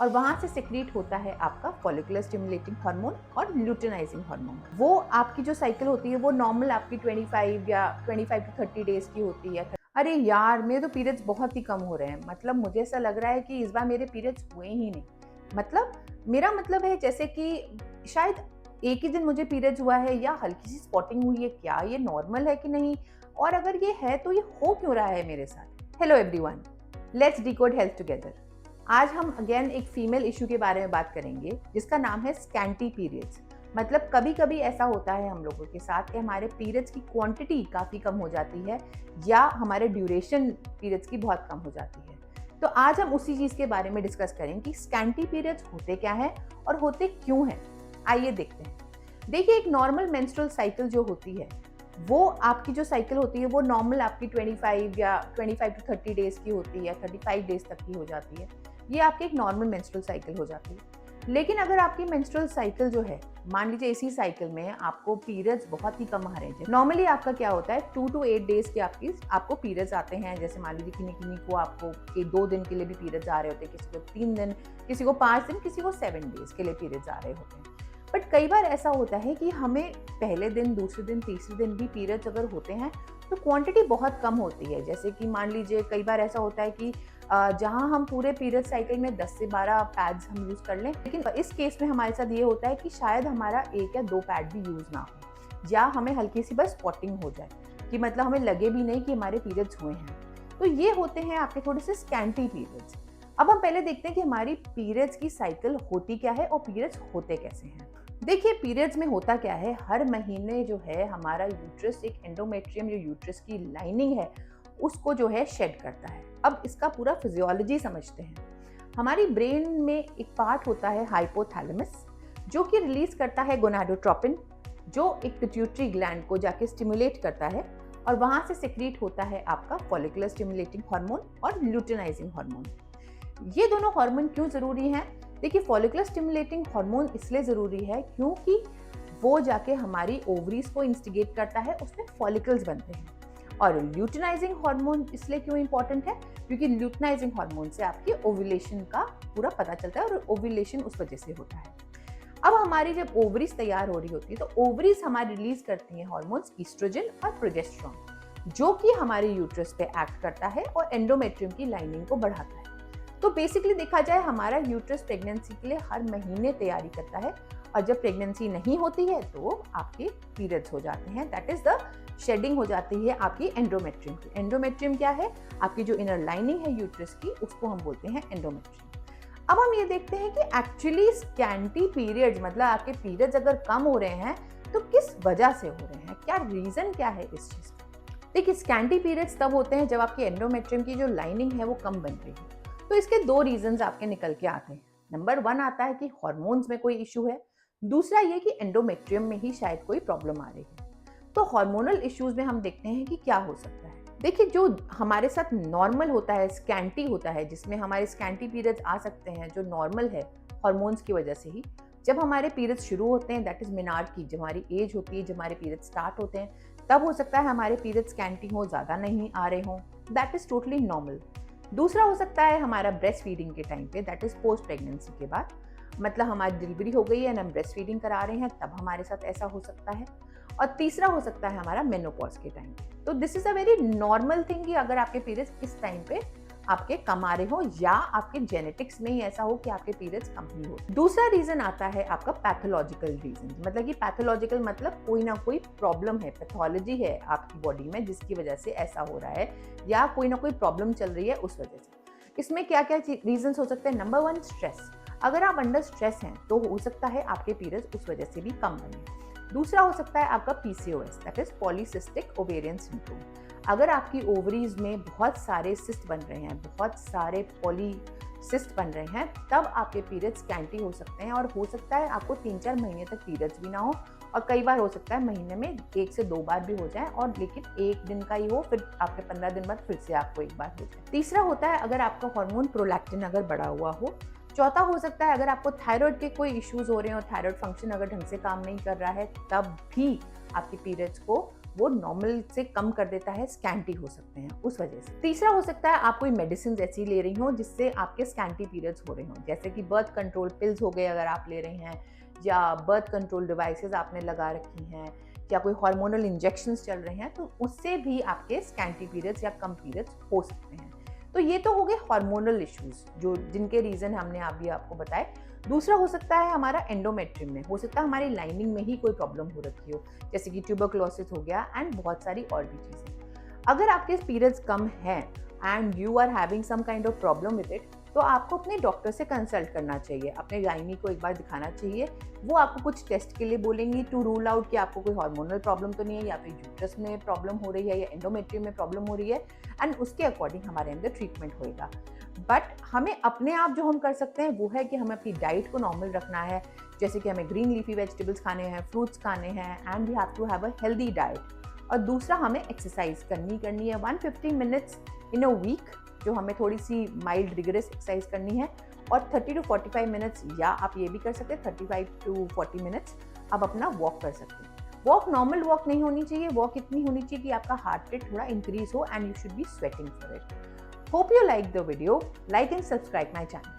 और वहाँ से सिक्रीट होता है आपका फॉलिकुलर स्टिमुलेटिंग हार्मोन और ल्यूटिनाइजिंग हार्मोन। वो आपकी जो साइकिल होती है वो नॉर्मल आपकी 25 या 25 टू 30 डेज की होती है। अरे यार, मेरे तो पीरियड्स बहुत ही कम हो रहे हैं, मतलब मुझे ऐसा लग रहा है कि इस बार मेरे पीरियड्स हुए ही नहीं। मतलब मेरा मतलब है जैसे कि शायद एक ही दिन मुझे पीरियड्स हुआ है या हल्की सी स्पॉटिंग हुई है, क्या ये नॉर्मल है कि नहीं, और अगर ये है तो ये हो क्यों रहा है मेरे साथ। Hello everyone, let's decode health together. आज हम अगेन एक फीमेल इशू के बारे में बात करेंगे जिसका नाम है स्कैंटी पीरियड्स। मतलब कभी कभी ऐसा होता है हम लोगों के साथ कि हमारे पीरियड्स की क्वांटिटी काफ़ी कम हो जाती है या हमारे ड्यूरेशन पीरियड्स की बहुत कम हो जाती है। तो आज हम उसी चीज़ के बारे में डिस्कस करेंगे कि स्कैंटी पीरियड्स होते क्या हैं और होते क्यों हैं। आइए देखते हैं। देखिए, एक नॉर्मल मेंस्ट्रुअल साइकिल जो होती है वो आपकी जो साइकिल होती है वो नॉर्मल आपकी 25 या 25 टू 30 डेज की होती है, 35 डेज तक की हो जाती है। ये आपकी एक नॉर्मल मेंस्ट्रुअल साइकिल हो जाती है। लेकिन अगर आपकी मेंस्ट्रुअल साइकिल जो है, मान लीजिए इसी साइकिल में आपको पीरियड्स बहुत ही कम आ रहे हैं। नॉर्मली आपका क्या होता है, 2 to 8 डेज के आपको पीरियड्स आते हैं। जैसे मान लीजिए किन्हीं को आपको 2 दिन के लिए भी पीरियड्स आ रहे होते हैं, किसी को 3 दिन, किसी को 5 दिन, किसी को 7 डेज के लिए पीरियड्स आ रहे होते हैं। बट कई बार ऐसा होता है कि हमें पहले दिन, दूसरे दिन, तीसरे दिन भी पीरियड्स अगर होते हैं तो क्वांटिटी बहुत कम होती है। जैसे कि मान लीजिए कई बार ऐसा होता है कि जहाँ हम पूरे पीरियड साइकिल में 10 से 12 पैड्स हम यूज़ कर लें, लेकिन इस केस में हमारे साथ ये होता है कि शायद हमारा 1 या 2 पैड भी यूज़ ना हो, या हमें हल्की सी बस स्पॉटिंग हो जाए कि मतलब हमें लगे भी नहीं कि हमारे पीरियड्स हुए हैं। तो ये होते हैं आपके थोड़े से स्कैंटी पीरियड्स। अब हम पहले देखते हैं कि हमारी पीरियड्स की साइकिल होती क्या है और पीरियड्स होते कैसे हैं। देखिए, पीरियड्स में होता क्या है, हर महीने जो है हमारा यूट्रस एक एंडोमेट्रियम जो यूट्रस की लाइनिंग है उसको जो है शेड करता है। अब इसका पूरा फिजियोलॉजी समझते हैं। हमारी ब्रेन में एक पार्ट होता है हाइपोथैलेमस, जो कि रिलीज करता है गोनाडोट्रोपिन, जो एक पिट्यूटरी ग्लैंड को जाके स्टिमुलेट करता है और वहां से सिक्रीट होता है आपका फॉलिकुलर स्टिमुलेटिंग हार्मोन और ल्यूटिनाइजिंग हार्मोन। ये दोनों हार्मोन क्यों जरूरी हैं? देखिए, फॉलिकुलर स्टिमुलेटिंग हार्मोन इसलिए ज़रूरी है क्योंकि वो जाके हमारी ओवरीज को इंस्टिगेट करता है, उसमें फॉलिकल्स बनते हैं। और ल्यूटिनाइजिंग हार्मोन इसलिए क्यों इंपॉर्टेंट है? क्योंकि ल्यूटिनाइजिंग हार्मोन से आपकी ओव्यूलेशन का पूरा पता चलता है और ओव्यूलेशन उस वजह से होता है। अब हमारी जब ओवरीज तैयार हो रही होती है तो ओवरीज हमारी रिलीज करती हैं हार्मोन्स ईस्ट्रोजन और प्रोजेस्टेरॉन, जो कि हमारे यूट्रस पे एक्ट करता है और एंडोमेट्रियम की लाइनिंग को बढ़ाता है। तो बेसिकली देखा जाए, हमारा यूट्रस प्रेगनेंसी के लिए हर महीने तैयारी करता है और जब प्रेगनेंसी नहीं होती है तो आपके पीरियड्स हो जाते हैं। दैट इज द शेडिंग हो जाती है आपकी एंडोमेट्रियम की। एंडोमेट्रियम क्या है? आपकी जो इनर लाइनिंग है यूट्रस की, उसको हम बोलते हैं एंडोमेट्रियम। अब हम ये देखते हैं कि एक्चुअली स्कैंटी पीरियड्स, मतलब आपके पीरियड्स अगर कम हो रहे हैं तो किस वजह से हो रहे हैं, क्या रीजन क्या है इस चीज का। देखिए, स्कैंटी पीरियड्स तब होते हैं जब आपकी एंडोमेट्रियम की जो लाइनिंग है वो कम बन रही है। तो इसके 2 रीजंस आपके निकल के आते हैं। नंबर 1 आता है कि हार्मोन्स में कोई इशू है, दूसरा ये कि एंडोमेट्रियम में ही शायद कोई प्रॉब्लम आ रही है। तो हार्मोनल इश्यूज में हम देखते हैं कि क्या हो सकता है। देखिए, जो हमारे साथ नॉर्मल होता है, स्कैंटी होता है, जिसमें हमारे स्कैंटी पीरियड्स आ सकते हैं, जो नॉर्मल है हार्मोन्स की वजह से ही। जब हमारे पीरियड्स शुरू होते हैं, दैट इज मिनार्ड की जब हमारी एज होती है, जब हमारे पीरियड्स स्टार्ट होते हैं, तब हो सकता है हमारे पीरियड्स स्कैंटी हो, ज़्यादा नहीं आ रहे हों। That is totally normal. दूसरा हो सकता है हमारा ब्रेस्ट फीडिंग के टाइम पे, दैट इज पोस्ट प्रेगनेंसी के बाद, मतलब हमारी डिलीवरी हो गई है ना, हम ब्रेस्ट फीडिंग करा रहे हैं, तब हमारे साथ ऐसा हो सकता है। और तीसरा हो सकता है हमारा मेनोपॉज के टाइम पे। तो this is a very normal thing कि अगर आपके पीरियड्स इस टाइम पे आपके कम आ रहे हो या आपके जेनेटिक्स में ही ऐसा हो कि आपके पीरियड्स कम ही हो। दूसरा रीजन आता है आपका पैथोलॉजिकल रीजन, मतलब कि पैथोलॉजिकल मतलब कोई ना कोई प्रॉब्लम है, पैथोलॉजी है आपकी बॉडी में जिसकी वजह से ऐसा हो रहा है, या कोई ना कोई प्रॉब्लम चल रही है उस वजह से। इसमें क्या क्या रीजन हो सकते हैं? Number 1, stress. अगर आप अंडर स्ट्रेस हैं तो हो सकता है आपके पीरियड्स उस वजह से भी कम बने। दूसरा हो सकता है आपका PCOS, that is polycystic ovarian syndrome. अगर आपकी ओवरीज में बहुत सारे सिस्ट बन रहे हैं, बहुत सारे पॉलीसिस्ट बन रहे हैं, तब आपके पीरियड्स स्कैंटी हो सकते हैं और हो सकता है आपको 3-4 महीने तक पीरियड्स भी ना हो, और कई बार हो सकता है महीने में 1 से 2 बार भी हो जाए, और लेकिन 1 दिन का ही हो, फिर आपके 15 दिन बाद फिर से आपको 1 बार हो जाए। तीसरा होता है अगर आपका हार्मोन प्रोलैक्टिन अगर बढ़ा हुआ हो। चौथा हो सकता है अगर आपको थायराइड के कोई इश्यूज हो रहे हैं और थायराइड फंक्शन अगर ढंग से काम नहीं कर रहा है, तब भी आपके पीरियड्स को वो नॉर्मल से कम कर देता है, स्कैंटी हो सकते हैं उस वजह से। तीसरा हो सकता है आप कोई मेडिसिन ऐसी ले रही हो जिससे आपके स्कैंटी पीरियड्स हो रहे हो, जैसे कि बर्थ कंट्रोल पिल्स हो गए अगर आप ले रहे हैं, या बर्थ कंट्रोल डिवाइसेस आपने लगा रखी हैं, या कोई हार्मोनल इंजेक्शंस चल रहे हैं, तो उससे भी आपके स्कैंटी पीरियड्स या कम पीरियड्स हो सकते हैं। तो ये तो हो गए हार्मोनल इश्यूज जो जिनके रीजन हमने अभी आपको बताए। दूसरा हो सकता है हमारा एंडोमेट्रियम में, हो सकता है हमारी लाइनिंग में ही कोई प्रॉब्लम हो रखी हो, जैसे कि ट्यूबरकुलोसिस हो गया एंड बहुत सारी और भी चीजें। अगर आपके पीरियड्स कम हैं and you are having some kind of problem with it, तो आपको अपने डॉक्टर से कंसल्ट करना चाहिए, अपने गायनी को एक बार दिखाना चाहिए। वो आपको कुछ टेस्ट के लिए बोलेंगी टू रूल आउट कि आपको कोई हार्मोनल प्रॉब्लम तो नहीं है, या फिर यूट्रस में प्रॉब्लम हो रही है, या एंडोमेट्रियम में प्रॉब्लम हो रही है, एंड उसके अकॉर्डिंग हमारे अंदर ट्रीटमेंट होएगा। बट हमें अपने आप जो हम कर सकते हैं वो है कि हमें अपनी डाइट को नॉर्मल रखना है, जैसे कि हमें ग्रीन लीफी वेजिटेबल्स खाने हैं, फ्रूट्स खाने हैं, and we have to have a healthy diet. और दूसरा हमें एक्सरसाइज करनी है 150 मिनट्स इन अ वीक, जो हमें थोड़ी सी माइल्ड रिगरस एक्सरसाइज करनी है, और 30 टू 45 मिनट्स, या आप ये भी कर सकते हैं 35 टू 40 मिनट्स आप अपना वॉक कर सकते हैं। वॉक नॉर्मल वॉक नहीं होनी चाहिए, वॉक इतनी होनी चाहिए कि आपका हार्ट रेट थोड़ा इंक्रीज हो and you should be sweating for it. Hope you like the video, like and subscribe my channel.